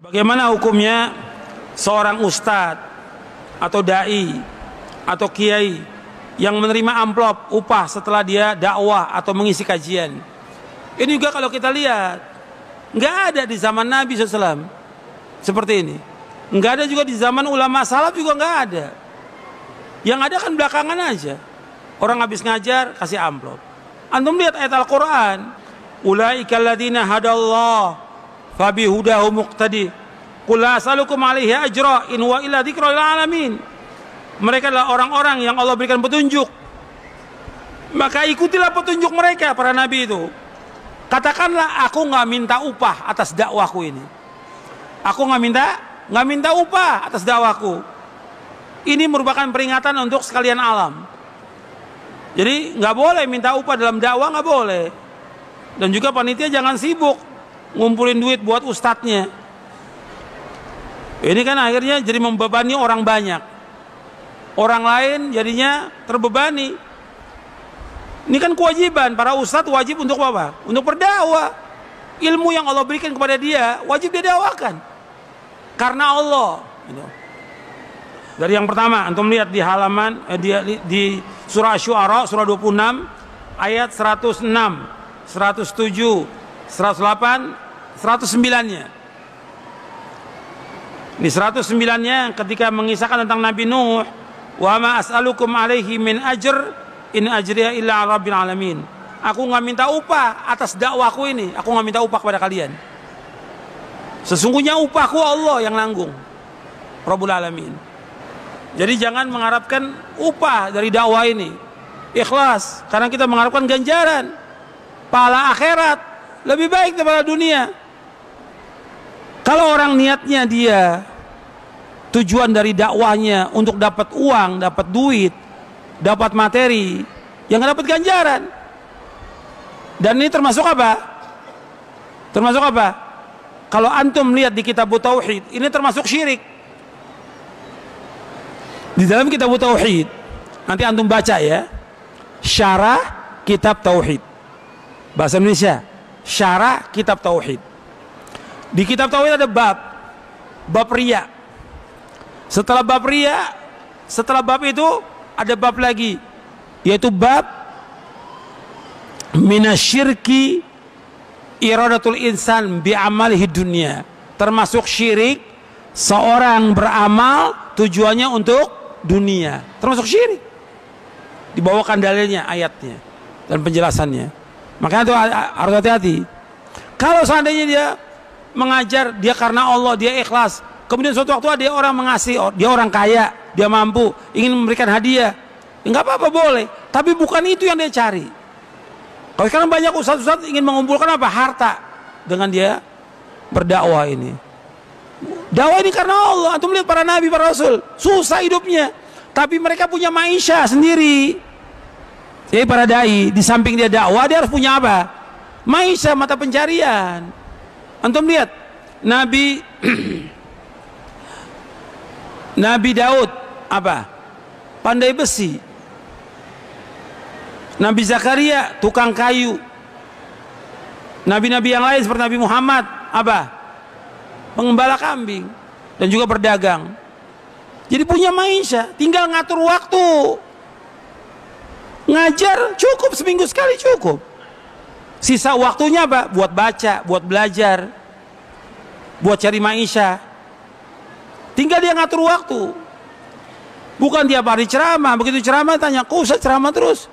Bagaimana hukumnya seorang ustadz atau dai atau kiai yang menerima amplop upah setelah dia dakwah atau mengisi kajian? Ini juga kalau kita lihat nggak ada di zaman Nabi SAW seperti ini. Nggak ada juga di zaman ulama salaf, juga nggak ada. Yang ada kan belakangan aja. Orang habis ngajar kasih amplop. Antum lihat ayat Al-Quran, ulaika alladzina hadallah fabihudahu muqtadi qul la as'alukum alaihi ajra in huwa illa dzikra lil alamin. Mereka adalah orang-orang yang Allah berikan petunjuk, maka ikutilah petunjuk mereka, para nabi itu. Katakanlah, aku nggak minta upah atas dakwahku ini. Aku nggak minta upah atas dakwahku. Ini merupakan peringatan untuk sekalian alam. Jadi nggak boleh minta upah dalam dakwah, nggak boleh. Dan juga panitia jangan sibuk ngumpulin duit buat ustadznya. Ini kan akhirnya jadi membebani orang banyak. Orang lain jadinya terbebani. Ini kan kewajiban para ustadz, wajib untuk apa? Untuk berdakwah. Ilmu yang Allah berikan kepada dia wajib dia dakwakan karena Allah. Dari yang pertama, antum lihat di halaman di surah Asy-Syu'ara surah 26 ayat 106, 107, 108, 109-nya. Ini 109-nya ketika mengisahkan tentang Nabi Nuh, wa ma as'alukum alaihi min ajr in ajriya illa 'ala rabbil alamin. Aku nggak minta upah atas dakwahku ini. Aku nggak minta upah kepada kalian. Sesungguhnya upahku Allah yang nanggung, Rabbul Alamin. Jadi jangan mengharapkan upah dari dakwah ini. Ikhlas, karena kita mengharapkan ganjaran pahala akhirat lebih baik daripada dunia. Kalau orang niatnya dia tujuan dari dakwahnya untuk dapat uang, dapat duit, dapat materi, yang nggak dapat ganjaran. Dan ini termasuk apa? Termasuk apa? Kalau antum lihat di kitab Tauhid, ini termasuk syirik. Di dalam kitab Tauhid, nanti antum baca ya, syarah kitab Tauhid, bahasa Indonesia, syarah kitab Tauhid. Di kitab Tauhid ada bab riya. Setelah bab riya, setelah bab itu ada bab lagi, yaitu bab minasyirki iradatul insan bi'amalihi dunya. Termasuk syirik seorang beramal tujuannya untuk dunia, termasuk syirik. Dibawakan dalilnya, ayatnya dan penjelasannya. Makanya itu harus hati-hati. Kalau seandainya dia mengajar, dia karena Allah, dia ikhlas, kemudian suatu waktu ada orang mengasih, dia orang kaya, dia mampu, ingin memberikan hadiah, enggak apa-apa, boleh. Tapi bukan itu yang dia cari. Kalau sekarang banyak ustadz-ustadz ingin mengumpulkan apa? Harta dengan dia berdakwah ini. Dakwah ini karena Allah. Antum lihat para nabi, para rasul, susah hidupnya, tapi mereka punya maisha sendiri. Jadi para dai, di samping dia dakwah, dia harus punya apa? Maisha, mata pencarian. Antum lihat Nabi Nabi Daud apa? Pandai besi. Nabi Zakaria tukang kayu. Nabi-nabi yang lain seperti Nabi Muhammad apa? Pengembala kambing dan juga berdagang. Jadi punya maisha, tinggal ngatur waktu. Ngajar cukup seminggu sekali cukup. Sisa waktunya apa? Buat baca, buat belajar, buat cari maisha. Tinggal dia ngatur waktu. Bukan tiap hari ceramah, begitu ceramah tanya, kok Ustaz ceramah terus?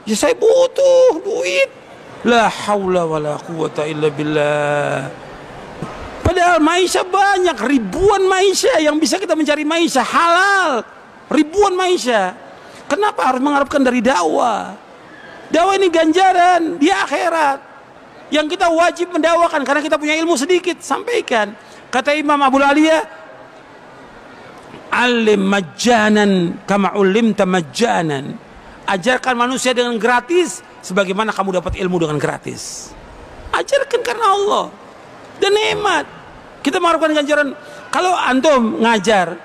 Ya saya butuh duit. La haula wala quwata illa billah. Padahal maisha banyak, ribuan maisha yang bisa kita mencari maisha halal. Ribuan maisha. Kenapa harus mengharapkan dari dakwah? Dakwah ini ganjaran di akhirat yang kita wajib mendakwakan karena kita punya ilmu sedikit, sampaikan. Kata Imam Abu Aliyah, alim majjanan kama ulimta majjanan. Ajarkan manusia dengan gratis sebagaimana kamu dapat ilmu dengan gratis. Ajarkan karena Allah dan nikmat. Kita mengharapkan ganjaran. Kalau antum ngajar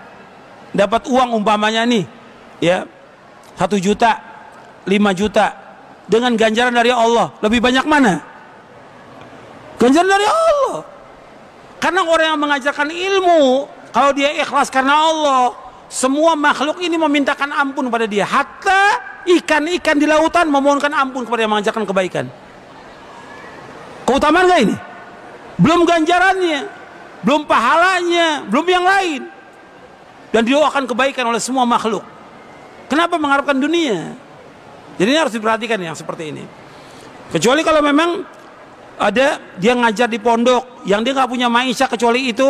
dapat uang umpamanya nih ya 1 juta, 5 juta dengan ganjaran dari Allah, lebih banyak mana? Ganjaran dari Allah. Karena orang yang mengajarkan ilmu, kalau dia ikhlas karena Allah, semua makhluk ini memintakan ampun pada dia. Hatta ikan-ikan di lautan memohonkan ampun kepada yang mengajarkan kebaikan. Keutamaan gak ini? Belum ganjarannya, belum pahalanya, belum yang lain. Dan didoakan kebaikan oleh semua makhluk. Kenapa mengharapkan dunia? Jadi ini harus diperhatikan yang seperti ini. Kecuali kalau memang ada dia ngajar di pondok yang dia nggak punya maisha kecuali itu,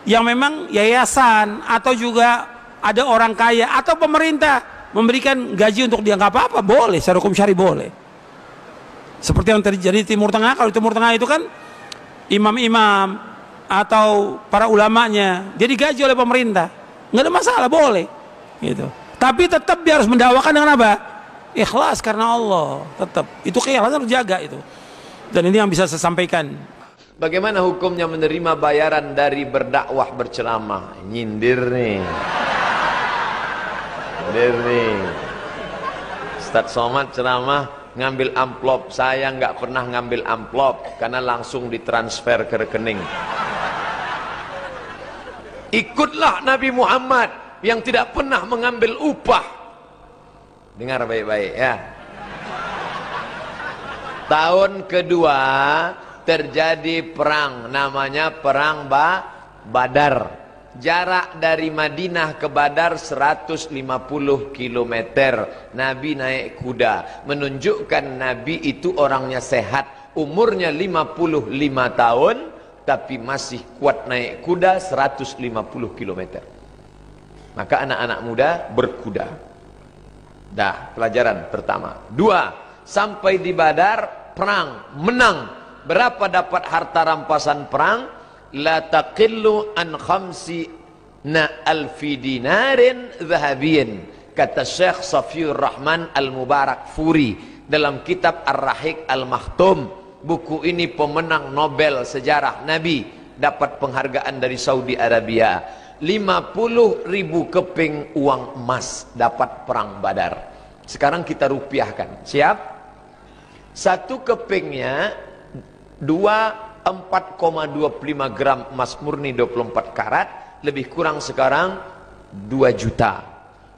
yang memang yayasan atau juga ada orang kaya atau pemerintah memberikan gaji untuk dia, nggak apa-apa, boleh, secara hukum syari boleh. Seperti yang terjadi di Timur Tengah. Kalau di Timur Tengah itu kan imam-imam atau para ulamanya dia digaji oleh pemerintah, nggak ada masalah, boleh gitu. Tapi tetap dia harus mendakwakan dengan apa? Ikhlas karena Allah. Tetap itu keikhlasan harus jaga itu. Dan ini yang bisa saya sampaikan. Bagaimana hukumnya menerima bayaran dari berdakwah berceramah? Nyindir nih. Nyindir nih. Ustadz Somad ceramah ngambil amplop, saya nggak pernah ngambil amplop karena langsung ditransfer ke rekening. Ikutlah Nabi Muhammad yang tidak pernah mengambil upah. Dengar baik-baik ya. Tahun kedua terjadi perang, namanya perang Badar. Jarak dari Madinah ke Badar 150 km. Nabi naik kuda, menunjukkan Nabi itu orangnya sehat. Umurnya 55 tahun, tapi masih kuat naik kuda 150 km. Maka anak-anak muda berkuda. Dah, pelajaran pertama. Dua, sampai di Badar, perang, menang. Berapa dapat harta rampasan perang? La taqillu an khamsina alfi dinarin zahabiyin. Kata Syekh Safiur Rahman Al-Mubarak Furi dalam kitab Ar-Rahiq Al-Makhtum. Buku ini pemenang Nobel sejarah Nabi, dapat penghargaan dari Saudi Arabia. 50.000 keping uang emas dapat perang Badar. Sekarang kita rupiahkan. Siap? Satu kepingnya 4,25 gram emas murni 24 karat, lebih kurang sekarang 2 juta.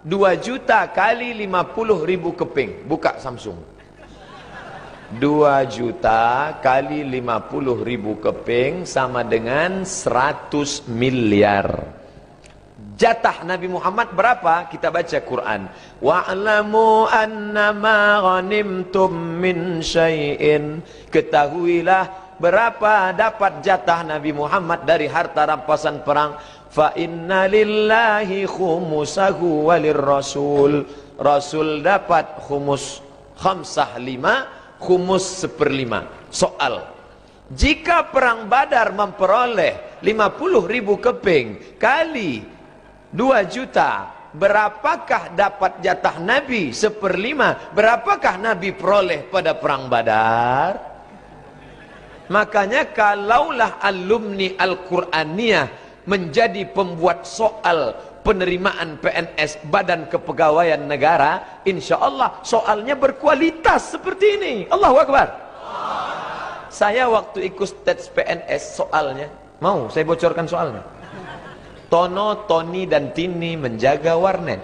2 juta kali 50.000 keping. Buka Samsung. 2 juta kali 50.000 keping sama dengan 100 miliar. Jatah Nabi Muhammad berapa? Kita baca Quran. Wa'lamu annama ghanimtum min syai'in. Ketahuilah berapa dapat jatah Nabi Muhammad dari harta rampasan perang. Fa inna lillahi khumusahu walir rasul. Rasul dapat khumus khamsah 5, khumus 1/5. Soal, jika perang Badar memperoleh 50.000 keping kali 2 juta, berapakah dapat jatah Nabi 1/5? Berapakah Nabi peroleh pada perang Badar? Makanya kalaulah alumni Al-Quraniyah menjadi pembuat soal penerimaan PNS Badan Kepegawaian Negara, insya Allah soalnya berkualitas seperti ini. Allahu Akbar. Saya waktu ikut tes PNS soalnya, mau saya bocorkan soalnya. Tono, Tony, dan Tini menjaga warnet.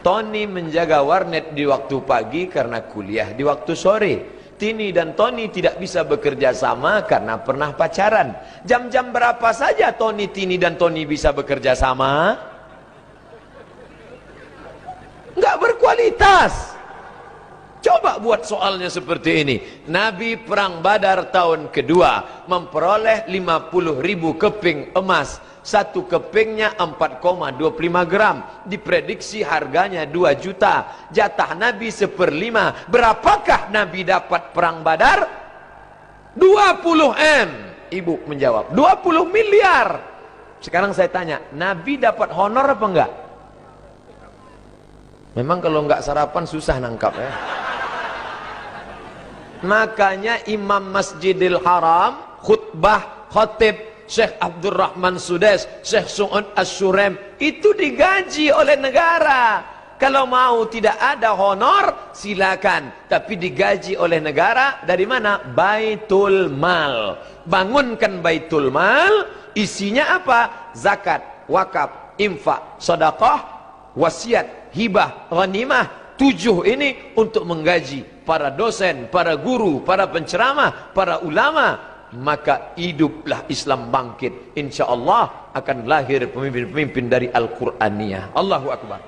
Tony menjaga warnet di waktu pagi karena kuliah di waktu sore. Tini dan Tony tidak bisa bekerja sama karena pernah pacaran. Jam-jam berapa saja Tony, Tini, dan Tony bisa bekerja sama? Nggak berkualitas. Coba buat soalnya seperti ini. Nabi perang Badar tahun kedua memperoleh 50.000 keping emas. Satu kepingnya 4,25 gram. Diprediksi harganya 2 juta. Jatah Nabi 1/5. Berapakah Nabi dapat perang Badar? 20 M. Ibu menjawab 20 miliar. Sekarang saya tanya, Nabi dapat honor apa enggak? Memang kalau enggak sarapan susah nangkap ya. Makanya Imam Masjidil Haram khutbah khatib Syekh Abdurrahman Sudes, Syekh Su'ud Asyurem itu digaji oleh negara. Kalau mau tidak ada honor, silakan. Tapi digaji oleh negara dari mana? Baitul Mal. Bangunkan Baitul Mal, isinya apa? Zakat, wakaf, infak, sedekah, wasiat, hibah, ghanimah. 7 ini untuk menggaji para dosen, para guru, para penceramah, para ulama. Maka hiduplah Islam bangkit. Insya Allah akan lahir pemimpin-pemimpin dari Al-Quraniyah. Allahu Akbar.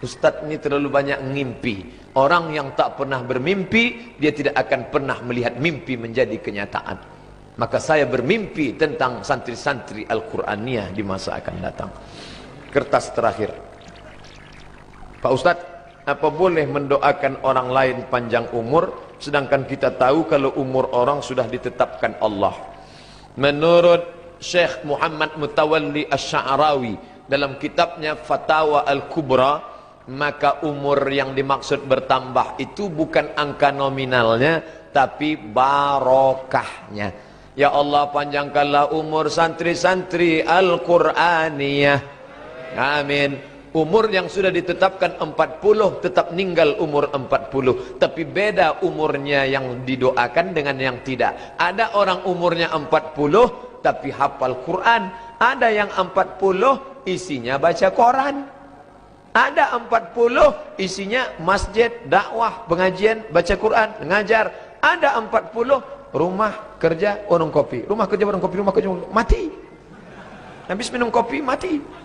Ustadz ini terlalu banyak ngimpi. Orang yang tak pernah bermimpi, dia tidak akan pernah melihat mimpi menjadi kenyataan. Maka saya bermimpi tentang santri-santri Al-Quraniyah di masa akan datang. Kertas terakhir. Pak Ustadz, apa boleh mendoakan orang lain panjang umur, sedangkan kita tahu kalau umur orang sudah ditetapkan Allah? Menurut Syekh Muhammad Mutawalli Asy-Sya'rawi dalam kitabnya Fatawa Al-Kubra, maka umur yang dimaksud bertambah itu bukan angka nominalnya, tapi barokahnya. Ya Allah, panjangkanlah umur santri-santri Al-Qur'aniyah. Amin. Umur yang sudah ditetapkan 40 tetap meninggal umur 40. Tapi beda umurnya yang didoakan dengan yang tidak. Ada orang umurnya 40 tapi hafal Quran. Ada yang 40 isinya baca Quran. Ada 40 isinya masjid, dakwah, pengajian, baca Quran, ngajar. Ada 40 rumah kerja warung kopi. Rumah kerja warung kopi, rumah kerja warung kopi. Mati. Habis minum kopi mati.